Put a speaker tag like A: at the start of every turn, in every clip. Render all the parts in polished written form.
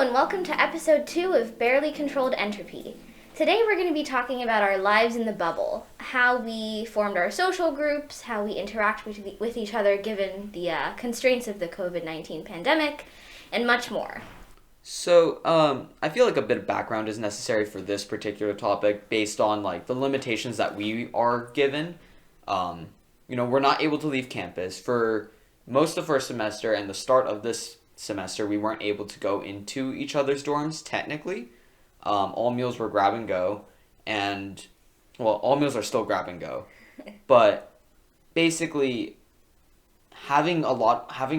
A: and welcome to episode 2 of Barely Controlled Entropy. Today we're going to be talking about our lives in the bubble, how we formed our social groups, how we interact with each other given the constraints of the COVID-19 pandemic, and much more.
B: So, I feel like a bit of background is necessary for this particular topic based on, the limitations that we are given. We're not able to leave campus. For most of the first semester and the start of this semester, we weren't able to go into each other's dorms, technically. All meals were grab and go, and, all meals are still grab and go. But, basically, having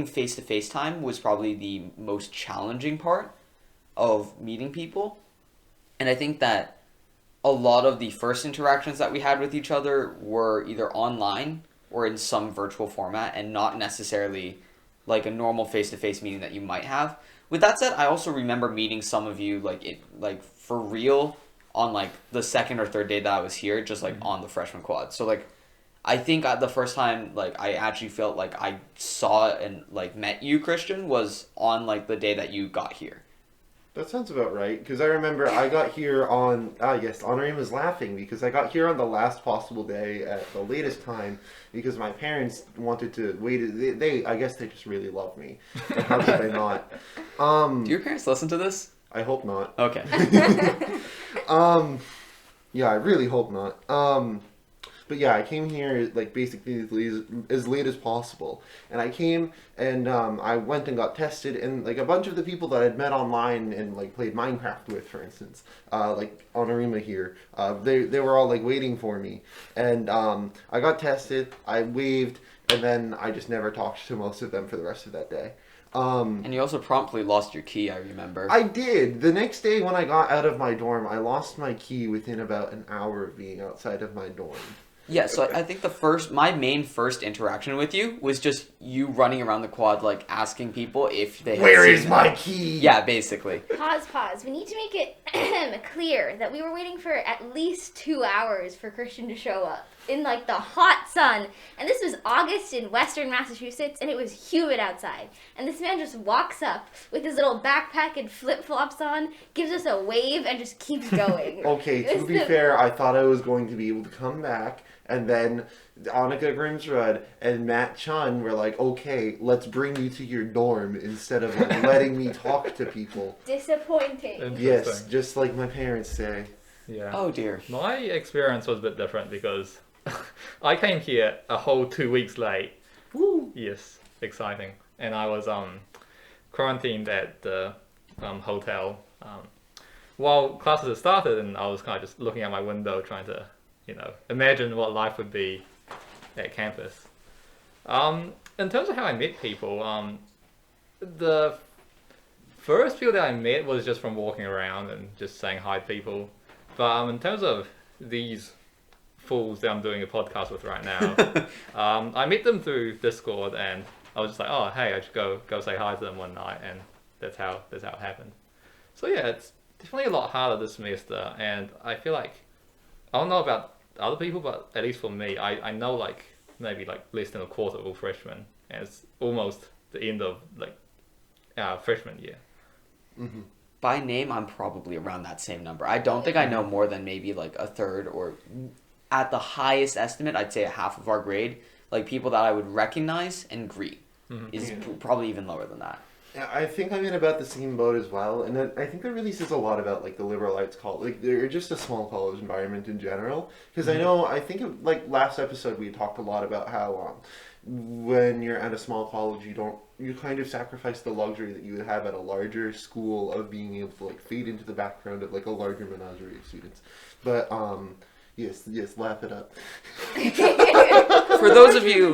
B: face-to-face time was probably the most challenging part of meeting people. And I think that a lot of the first interactions that we had with each other were either online or in some virtual format and not necessarily like a normal face-to-face meeting that you might have. With that said, I also remember meeting some of you for real on the second or third day that I was here, just on the freshman quad. So I think the first time I actually felt like I saw and met you, Christian, was on the day that you got here.
C: That sounds about right, because I remember I got here on, yes, Anurima's laughing, because I got here on the last possible day at the latest time, because my parents wanted to wait, I guess they just really love me. How could they not?
B: Do your parents listen to this?
C: I hope not.
B: Okay.
C: Yeah, I really hope not. But yeah, I came here basically as late as possible, and I came and I went and got tested, and a bunch of the people that I'd met online and played Minecraft with, for instance, Anurima here, they were all waiting for me, and I got tested, I waved, and then I just never talked to most of them for the rest of that day.
B: And you also promptly lost your key, I remember.
C: I did. The next day when I got out of my dorm, I lost my key within about an hour of being outside of my dorm.
B: Yeah, so I think my main first interaction with you was just you running around the quad, asking people if they had
C: Where
B: seen
C: is my key?
B: Yeah, basically.
A: Pause. We need to make it clear that we were waiting for at least 2 hours for Christian to show up in the hot sun. And this was August in western Massachusetts, and it was humid outside. And this man just walks up with his little backpack and flip-flops on, gives us a wave, and just keeps going.
C: Okay, to be fair, I thought I was going to be able to come back, and then Annika Grimsrud and Matt Chun were like, okay, let's bring you to your dorm instead of letting me talk to people.
A: Disappointing.
C: Yes, just like my parents say.
D: Yeah.
B: Oh dear.
D: My experience was a bit different because I came here a whole 2 weeks late.
C: Woo!
D: Yes, exciting. And I was quarantined at the hotel while classes had started, and I was kind of just looking out my window trying to, imagine what life would be at campus. In terms of how I met people, the first people that I met was just from walking around and just saying hi to people. But in terms of these fools that I'm doing a podcast with right now, I met them through Discord, and I was just like, oh, hey, I should go say hi to them one night, and that's how it happened. So yeah, it's definitely a lot harder this semester, and I feel like, I don't know about other people, but at least for me, I know maybe less than a quarter of all freshmen, and it's almost the end of our freshman year.
C: Mm-hmm.
B: By name, I'm probably around that same number. I don't think I know more than maybe a third, or at the highest estimate, I'd say a half of our grade. People that I would recognize and greet is probably even lower than that.
C: Yeah, I think I'm in about the same boat as well, and I think that really says a lot about the liberal arts college, they're just a small college environment in general. Because I think last episode we talked a lot about how when you're at a small college, you kind of sacrifice the luxury that you would have at a larger school of being able to fade into the background of a larger menagerie of students. But yes, laugh it up.
B: For those of you,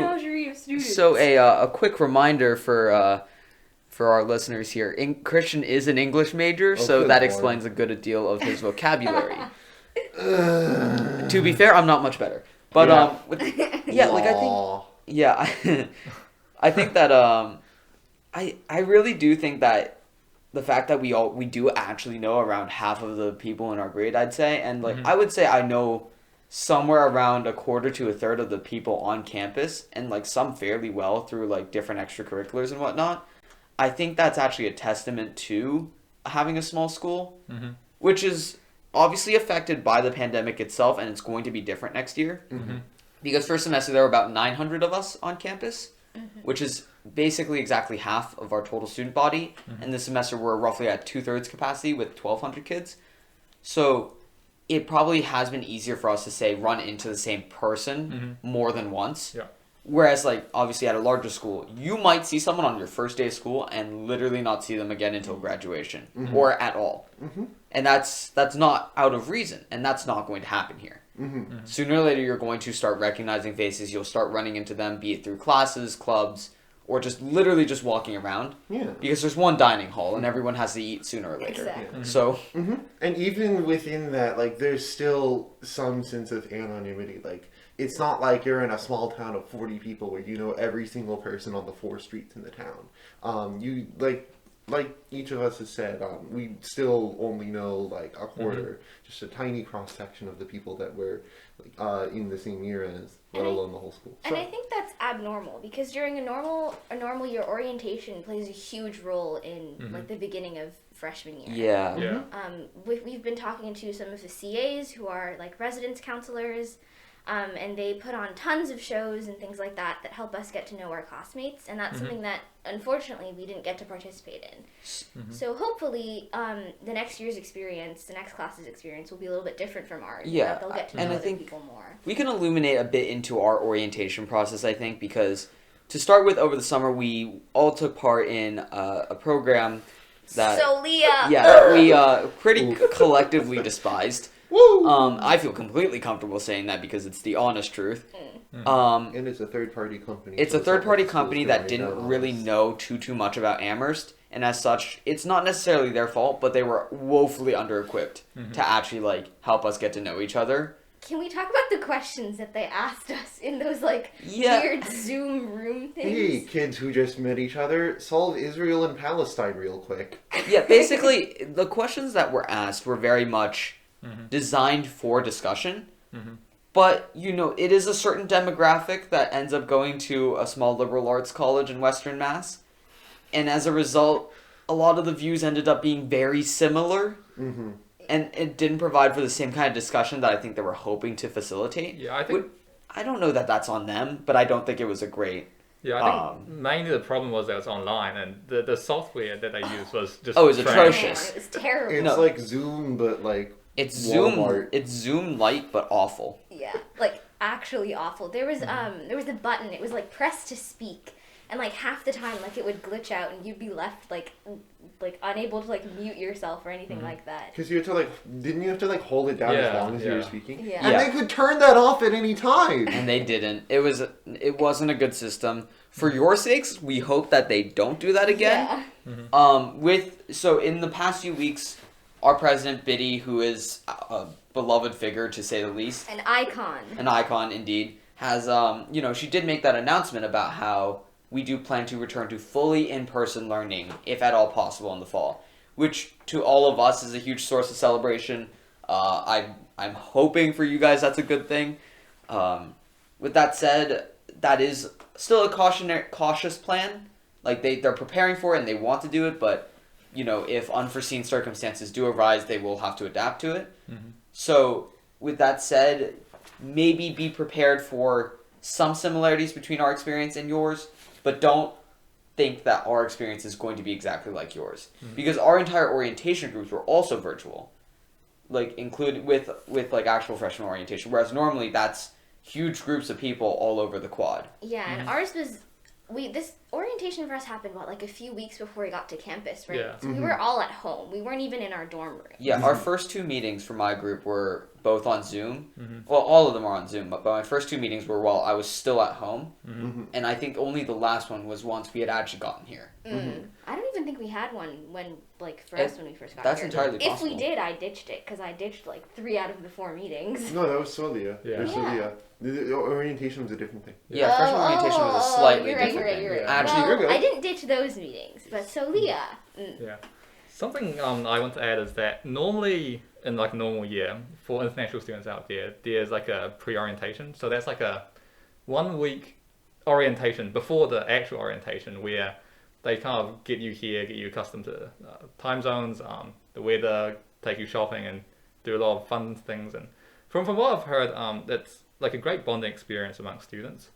B: so a quick reminder for our listeners here, Christian is an English major, so that explains a good deal of his vocabulary. To be fair, I'm not much better, but I think that I really do think that the fact that we do actually know around half of the people in our grade, I'd say, and I would say I know somewhere around a quarter to a third of the people on campus, and some fairly well through different extracurriculars and whatnot. I think that's actually a testament to having a small school,
D: Mm-hmm.
B: which is obviously affected by the pandemic itself, and it's going to be different next year.
D: Mm-hmm.
B: Because first semester there were about 900 of us on campus, which is basically exactly half of our total student body. And this semester we're roughly at 2/3 capacity with 1,200 kids. So it probably has been easier for us to say run into the same person more than once.
D: Yeah.
B: Whereas, like, obviously at a larger school, you might see someone on your first day of school and literally not see them again until graduation or at all. And that's not out of reason, and that's not going to happen here. Sooner or later, you're going to start recognizing faces. You'll start running into them, be it through classes, clubs, or just literally just walking around.
C: Yeah.
B: Because there's one dining hall, and everyone has to eat sooner or later.
A: Exactly.
B: So,
C: And even within that, like, there's still some sense of anonymity. Like, it's not like you're in a small town of 40 people where you know every single person on the 4 streets in the town. You, like each of us has said, we still only know, like, a quarter, just a tiny cross-section of the people that were, like, in the same year as, let alone the whole school.
A: And I think that's abnormal because during a normal year, orientation plays a huge role in like the beginning of freshman year.
B: yeah.
D: Yeah.
A: We've been talking to some of the CAs who are like residence counselors, and they put on tons of shows and things like that that help us get to know our classmates, and that's something that unfortunately we didn't get to participate in. So hopefully the next year's experience, the next class's experience will be a little bit different from ours.
B: Yeah,
A: That they'll get to
B: and
A: know
B: I
A: other
B: think
A: people more.
B: We can illuminate a bit into our orientation process, I think, because to start with, over the summer, we all took part in a program that
A: So Leah,
B: that we pretty collectively despised.
C: Woo!
B: I feel completely comfortable saying that because it's the honest truth.
C: And it's a third-party company.
B: It's
C: so
B: a third-party
C: not like the
B: company
C: school's
B: that
C: gonna
B: didn't
C: write
B: really
C: down
B: know too much about Amherst, and as such, it's not necessarily their fault, but they were woefully under-equipped to actually like help us get to know each other.
A: can we talk about the questions that they asked us in those like
B: Yeah.
A: weird Zoom room things?
C: Hey, kids who just met each other, solve Israel and Palestine real quick.
B: Yeah, basically, the questions that were asked were very much designed for discussion. But, you know, it is a certain demographic that ends up going to a small liberal arts college in Western Mass. And as a result, a lot of the views ended up being very similar. And it didn't provide for the same kind of discussion that I think they were hoping to facilitate.
D: Yeah, I think.
B: I don't know that that's on them, but I don't think it was a great...
D: Yeah, I think mainly the problem was that it was online, and the software that they used was just.
B: Oh, it was
D: trash.
B: atrocious.
A: It was terrible.
C: It's
B: No.
C: like Zoom, but like
B: It's
C: Walmart.
B: It's Zoom light, but awful.
A: Yeah, like actually awful. There was a button. It was like press to speak, and like half the time like it would glitch out, and you'd be left like unable to like mute yourself or anything like that.
C: because you had to like, didn't you have to like hold it down as
D: Yeah,
C: long as you were
D: yeah.
C: speaking?
A: Yeah.
C: And
B: Yeah.
C: they could turn that off at any time.
B: And they didn't. It wasn't a good system. For your sakes, we hope that they don't do that again.
A: Yeah.
B: So in the past few weeks, our president Biddy, who is a beloved figure to say the least,
A: An icon.
B: an icon indeed, has she did make that announcement about how we do plan to return to fully in-person learning, if at all possible, in the fall, which to all of us is a huge source of celebration. I'm hoping for you guys that's a good thing. With that said, that is still a cautious plan. Like they're preparing for it and they want to do it, but if unforeseen circumstances do arise, they will have to adapt to it. So with that said, maybe be prepared for some similarities between our experience and yours, but don't think that our experience is going to be exactly like yours. Because our entire orientation groups were also virtual. Like included with like actual freshman orientation, whereas normally that's huge groups of people all over the quad.
A: Yeah, and ours was this orientation for us happened like a few weeks before we got to campus, right?
D: Yeah.
A: So we were all at home. We weren't even in our dorm room.
B: Yeah, our first 2 meetings for my group were both on Zoom. Well, all of them are on Zoom, but my first 2 meetings were while I was still at home. And I think only the last one was once we had actually gotten here.
A: I don't even think we had one when for us when we first got
B: That's
A: here.
B: entirely
A: If
B: possible.
A: we did, I ditched it because I ditched like 3 out of the 4 meetings.
C: No, that was Solia.
D: Yeah.
C: Or
A: Yeah.
C: Solia. The orientation was a different thing.
B: Yeah, freshman orientation was a slightly
A: you're right,
B: different thing.
A: You're right.
B: Actually,
A: well,
C: you're good.
A: I didn't ditch those meetings, but so Leah.
D: Yeah. Something I want to add is that normally in like a normal year for international students out there, there's like a pre-orientation. So that's like a 1 week orientation before the actual orientation where they kind of get you here, get you accustomed to time zones, the weather, take you shopping, and do a lot of fun things. And from what I've heard, it's like a great bonding experience among students.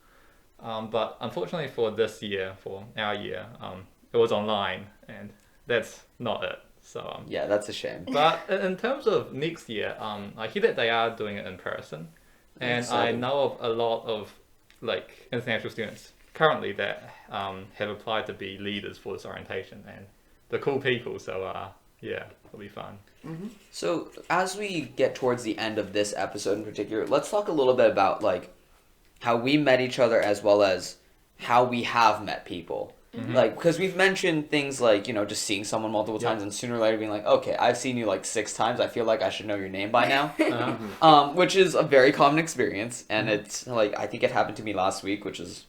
D: But unfortunately for this year, for our year, it was online, and that's not it. So
B: Yeah, that's a shame.
D: but in terms of next year, I hear that they are doing it in person, and I
B: Exciting.
D: know of a lot of like international students currently that have applied to be leaders for this orientation, and they're cool people. So yeah, it'll be fun.
B: So as we get towards the end of this episode in particular, let's talk a little bit about like how we met each other as well as how we have met people. Like, because we've mentioned things like, you know, just seeing someone multiple times and sooner or later being like, okay, I've seen you like 6 times. I feel like I should know your name by now. Which is a very common experience. And it's like, I think it happened to me last week, which is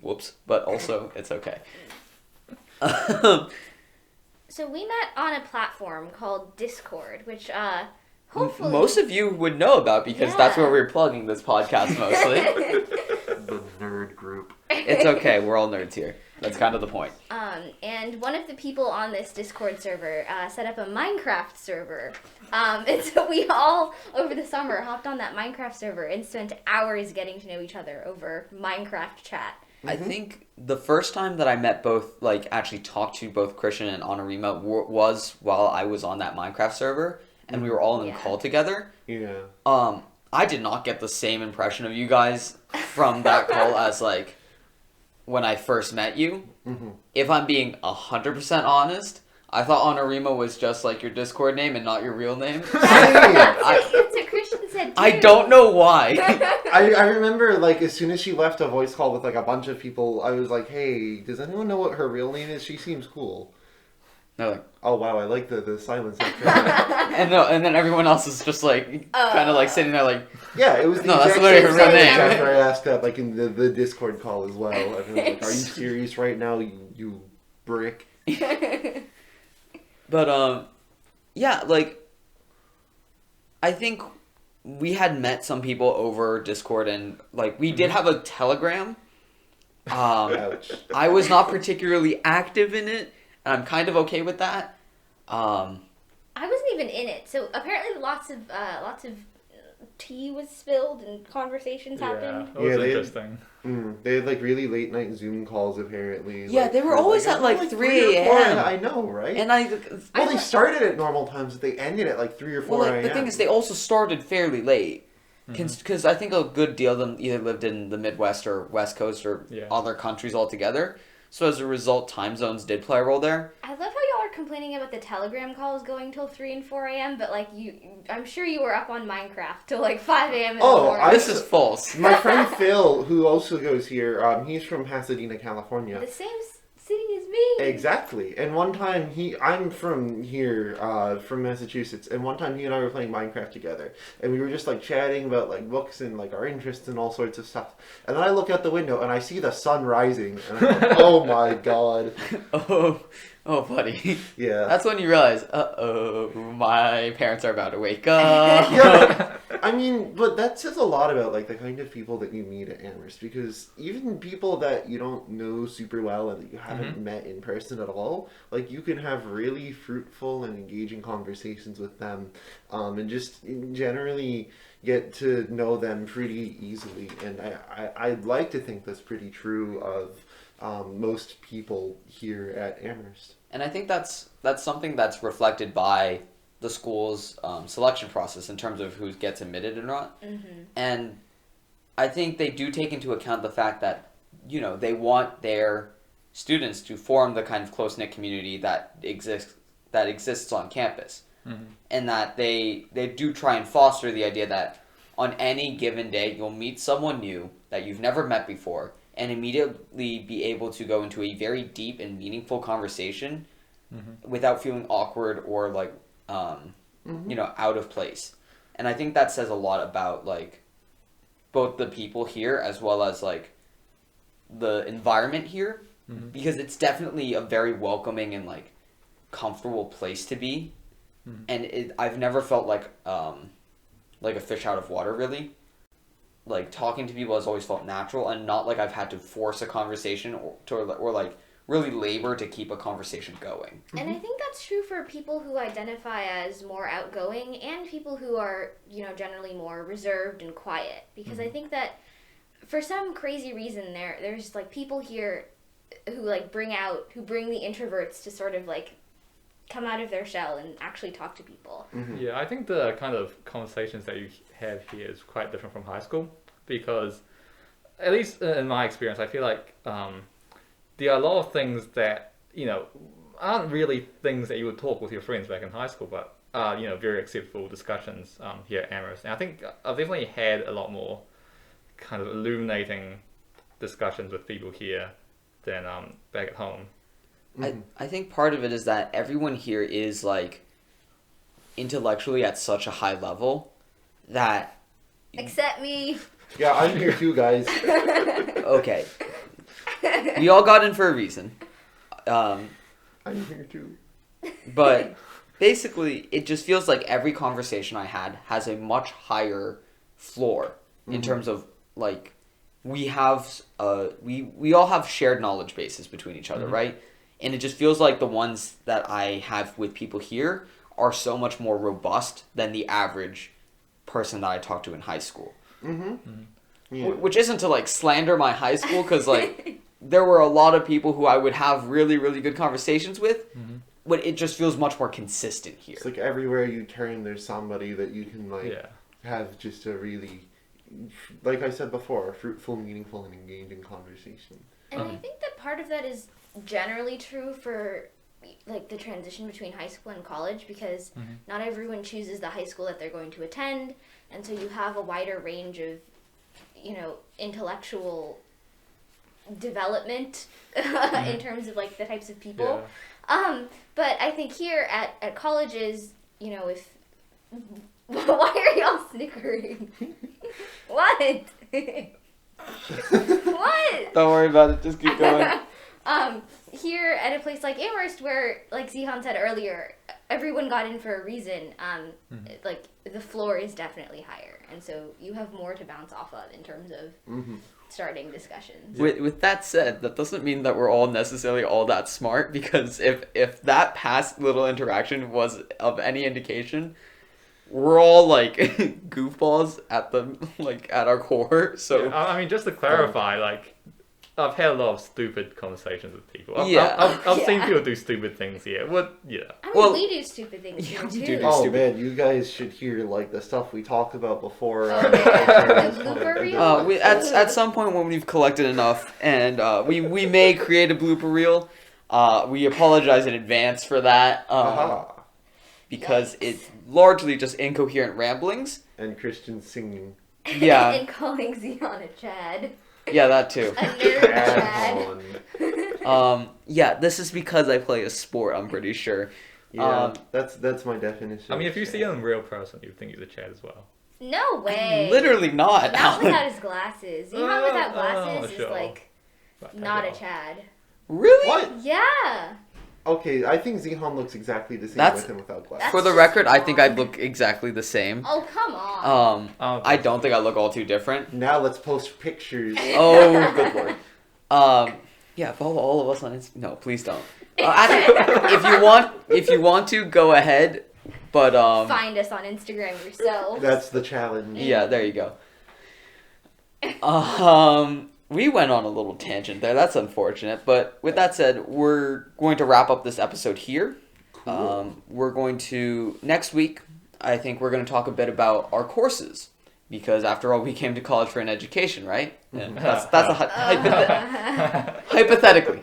B: whoops, but also it's okay.
A: So we met on a platform called Discord, which hopefully
B: Most of you would know about because that's
A: Yeah.
B: where we're plugging this podcast mostly.
C: The nerd group.
B: It's okay. We're all nerds here. That's kind of the point.
A: And one of the people on this Discord server set up a Minecraft server. And so we all, over the summer, hopped on that Minecraft server and spent hours getting to know each other over Minecraft chat.
B: I think the first time that I met both, like, actually talked to both Christian and Anurima was while I was on that Minecraft server, and we were all in
A: Yeah.
B: a call together.
C: Yeah.
B: I did not get the same impression of you guys from that call as, like, when I first met you. If I'm being 100% honest, I thought Anurima was just, like, your Discord name and not your real name.
A: That's what Christian said too.
B: I don't know why.
C: I remember, like, as soon as she left a voice call with, like, a bunch of people, I was like, hey, does anyone know what her real name is? She seems cool.
B: They're like,
C: Oh, wow, I like the silence.
B: and then everyone else is just, like, kind of, like, sitting there, like,
C: Yeah, it was the
B: No, that's
C: exact
B: literally
C: same
B: her real
C: silence
B: name.
C: after I asked that, like, in the Discord call as well. Everyone was like, are you serious right now, you brick?
B: But, yeah, like, I think we had met some people over Discord, and, like, we did have a Telegram.
C: Ouch.
B: I was not particularly active in it, and I'm kind of okay with that.
A: I wasn't even in it, so apparently lots of tea was spilled and conversations happened.
D: That was
C: Yeah, they-
D: interesting.
C: They had, like, really late night Zoom calls, apparently.
B: Yeah,
C: like,
B: they were
C: for,
B: always
C: I
B: at,
C: don't
B: like,
C: know,
B: 3
C: or 4
B: a.m..
C: I know, right?
B: And
C: Well, they started at normal times, but they ended at, like, 3 or 4
B: well, like,
C: a.m.
B: the thing is, they also started fairly late. Because I think a good deal of them either lived in the Midwest or West Coast or
D: Yeah.
B: other countries altogether. So as a result, time zones did play a role there.
A: I love how y'all are complaining about the Telegram calls going till 3 and 4 a.m., but like I'm sure you were up on Minecraft till like 5 a.m. in the
C: Oh,
A: morning.
B: This is false.
C: My friend Phil, who also goes here, he's from Pasadena, California.
A: The same city as me.
C: Exactly. And one time I'm from here, from Massachusetts, and one time he and I were playing Minecraft together. And we were just like chatting about like books and like our interests and all sorts of stuff. And then I look out the window and I see the sun rising and I'm like, oh my god.
B: Oh, buddy.
C: Yeah.
B: That's when you realize, my parents are about to wake up.
C: Yeah, I mean, but that says a lot about like the kind of people that you meet at Amherst, because even people that you don't know super well and that you haven't met in person at all, like you can have really fruitful and engaging conversations with them, and just generally get to know them pretty easily. And I'd like to think that's pretty true of most people here at Amherst.
B: And I think that's something that's reflected by the school's selection process in terms of who gets admitted or not. And I think they do take into account the fact that, you know, they want their students to form the kind of close-knit community that exists on campus. And that they do try and foster the idea that on any given day you'll meet someone new that you've never met before and immediately be able to go into a very deep and meaningful conversation without feeling awkward or like you know, out of place. And I think that says a lot about like both the people here as well as like the environment here, because it's definitely a very welcoming and like comfortable place to be. And I've never felt like a fish out of water, really. Like talking to people has always felt natural and not like I've had to force a conversation or like really labor to keep a conversation going.
A: And I think that's true for people who identify as more outgoing and people who are, generally more reserved and quiet. Because I think that for some crazy reason there's like people here who like bring the introverts to sort of like come out of their shell and actually talk to people.
D: Yeah, I think the kind of conversations that you have here is quite different from high school because, at least in my experience, I feel like there are a lot of things that, aren't really things that you would talk with your friends back in high school, but are, very acceptable discussions here at Amherst. And I think I've definitely had a lot more kind of illuminating discussions with people here than back at home.
B: I think part of it is that everyone here is like intellectually at such a high level that
A: Except me.
C: Yeah, I'm here too, guys.
B: okay, we all got in for a reason,
C: I'm here too.
B: but basically it just feels like every conversation I had has a much higher floor in terms of like we have we all have shared knowledge bases between each other, right? And it just feels like the ones that I have with people here are so much more robust than the average person that I talked to in high school.
C: Yeah.
B: Which isn't to like slander my high school, because like there were a lot of people who I would have really, really good conversations with, but it just feels much more consistent here.
C: It's like everywhere you turn, there's somebody that you can
D: Yeah.
C: have just a really, like I said before, fruitful, meaningful, and engaging conversation.
A: And I think that part of that is generally true for like the transition between high school and college, because not everyone chooses the high school that they're going to attend, and so you have a wider range of intellectual development in terms of like the types of people. But I think here at colleges, if why are y'all snickering? What? What?
B: Don't worry about it, just keep going.
A: Here at a place like Amherst, where, like Zhihan said earlier, everyone got in for a reason, like, the floor is definitely higher, and so you have more to bounce off of in terms of starting discussions.
B: With that said, that doesn't mean that we're all necessarily all that smart, because if that past little interaction was of any indication, we're all like goofballs at our core. So
D: Yeah, I mean, just to clarify, like, I've had a lot of stupid conversations with people. I've seen people do stupid things here. What? Yeah.
A: I mean,
B: Well,
A: we do stupid things here,
B: we
A: too.
B: do
C: Oh
B: stupid.
C: man, you guys should hear like the stuff we talked about before.
A: Oh, yeah. The blooper reel?
B: we at some point when we've collected enough, and we may create a blooper reel. We apologize in advance for that. Because
A: Yikes.
B: it's largely just incoherent ramblings.
C: And Christian singing.
B: Yeah.
A: And calling Zhihan a Chad.
B: Yeah, that too.
A: A nerd Chad.
B: Yeah, this is because I play a sport, I'm pretty sure.
C: Yeah, that's my definition.
D: I mean,
C: of
D: if you see
C: Chad.
D: him in real person, you'd think he's a Chad as well.
A: No way.
B: Literally not.
A: Not without his glasses. Zhihan without glasses
D: sure.
A: is like
D: But
A: not a
D: well.
A: Chad.
B: Really?
C: What?
A: Yeah.
C: Okay, I think Zhihan looks exactly the same
B: That's-
C: with him without
A: That's
C: glasses.
B: For the
A: just
B: record, I think I
A: wrong.
B: look exactly the same.
A: Oh, come on.
B: I don't think I look all too different.
C: Now let's post pictures.
B: Oh, good lord. Yeah, follow all of us on Instagram. No, please don't. Actually, if you want to, go ahead. But
A: Find us on Instagram yourself.
C: That's the challenge.
B: yeah, there you go. We went on a little tangent there. That's unfortunate. But with that said, we're going to wrap up this episode here.
C: Cool.
B: We're going to next week. I think we're going to talk a bit about our courses, because after all, we came to college for an education, right? And that's a hypothetically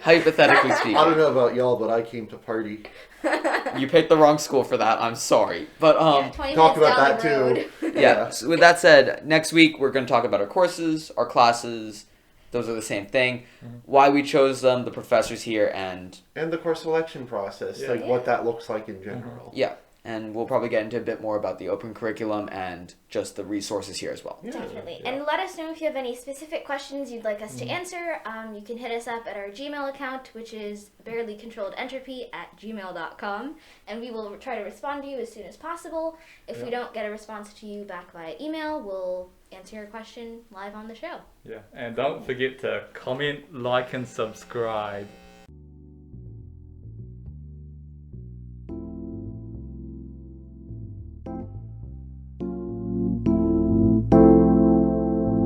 B: speaking.
C: I don't know about y'all, but I came to party.
B: You picked the wrong school for that. I'm sorry, but
A: Yeah, 20
C: talk
A: minutes
C: about
A: down
C: that
A: the road.
B: yeah. So with that said, next week we're going to talk about our courses, our classes. Those are the same thing. Why we chose them, the professors here, and
C: And the course selection process,
D: Yeah.
C: like what that looks like in general.
B: yeah. And we'll probably get into a bit more about the open curriculum and just the resources here as well.
C: Yeah.
A: Definitely.
C: Yeah.
A: And let us know if you have any specific questions you'd like us to answer. You can hit us up at our Gmail account, which is barelycontrolledentropy@gmail.com, and we will try to respond to you as soon as possible. If we don't get a response to you back via email, we'll answer your question live on the show.
D: Yeah, and don't forget to comment, like, and subscribe.